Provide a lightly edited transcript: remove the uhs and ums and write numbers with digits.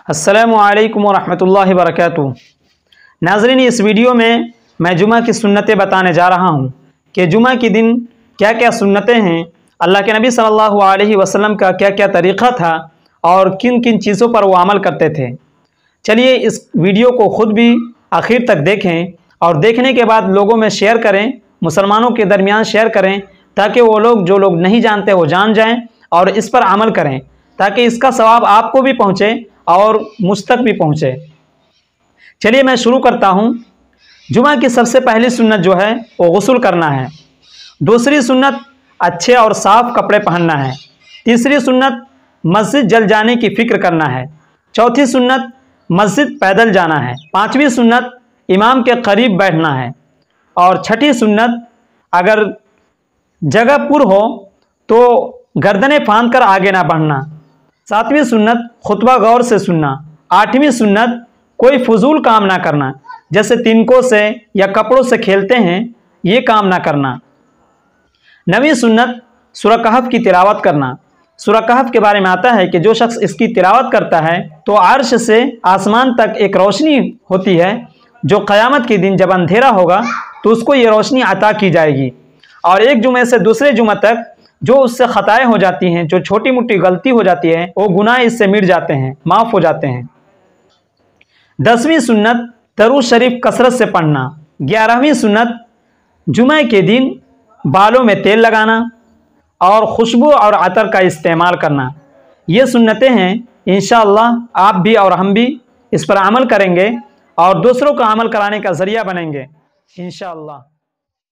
अस्सलामु अलैकुम वरहमतुल्लाहि वबरकातुहू। नाज़रीन, इस वीडियो में मैं जुमा की सुन्नतें बताने जा रहा हूँ कि जुमा के दिन क्या क्या सुन्नतें हैं, अल्लाह के नबी सल्लल्लाहु अलैहि वसल्लम का क्या क्या तरीक़ा था और किन किन चीज़ों पर वो अमल करते थे। चलिए इस वीडियो को ख़ुद भी आखिर तक देखें और देखने के बाद लोगों में शेयर करें, मुसलमानों के दरमियान शेयर करें, ताकि वो लोग जो लोग नहीं जानते वो जान जाएं और इस पर अमल करें, ताकि इसका सवाब आपको भी पहुँचे और मुझ तक भी पहुँचे। चलिए मैं शुरू करता हूँ। जुमा की सबसे पहली सुन्नत जो है वो गुस्ल करना है। दूसरी सुन्नत अच्छे और साफ़ कपड़े पहनना है। तीसरी सुन्नत मस्जिद जल जाने की फ़िक्र करना है। चौथी सुन्नत मस्जिद पैदल जाना है। पाँचवीं सुन्नत इमाम के करीब बैठना है। और छठी सुन्नत अगर जगह पुर हो तो गर्दनें फांद कर आगे ना बढ़ना। सातवीं सुन्नत खुतबा गौर से सुनना। आठवीं सुन्नत कोई फजूल काम ना करना, जैसे तिनकों से या कपड़ों से खेलते हैं, ये काम ना करना। नवीं सुन्नत सूरह कहफ की तिलावत करना। सूरह कहफ के बारे में आता है कि जो शख्स इसकी तिलावत करता है तो अर्श से आसमान तक एक रोशनी होती है, जो क़यामत के दिन जब अंधेरा होगा तो उसको ये रोशनी अता की जाएगी। और एक जुमे से दूसरे जुमे तक जो उससे ख़ताएँ हो जाती हैं, जो छोटी मोटी गलती हो जाती है, वो गुनाह इससे मिट जाते हैं, माफ़ हो जाते हैं। 10वीं सुन्नत दरूद शरीफ कसरत से पढ़ना। 11वीं सुन्नत जुमे के दिन बालों में तेल लगाना और खुशबू और अतर का इस्तेमाल करना। ये सुन्नतें हैं, इंशाअल्लाह आप भी और हम भी इस पर अमल करेंगे और दूसरों को अमल कराने का ज़रिया बनेंगे इंशाअल्लाह।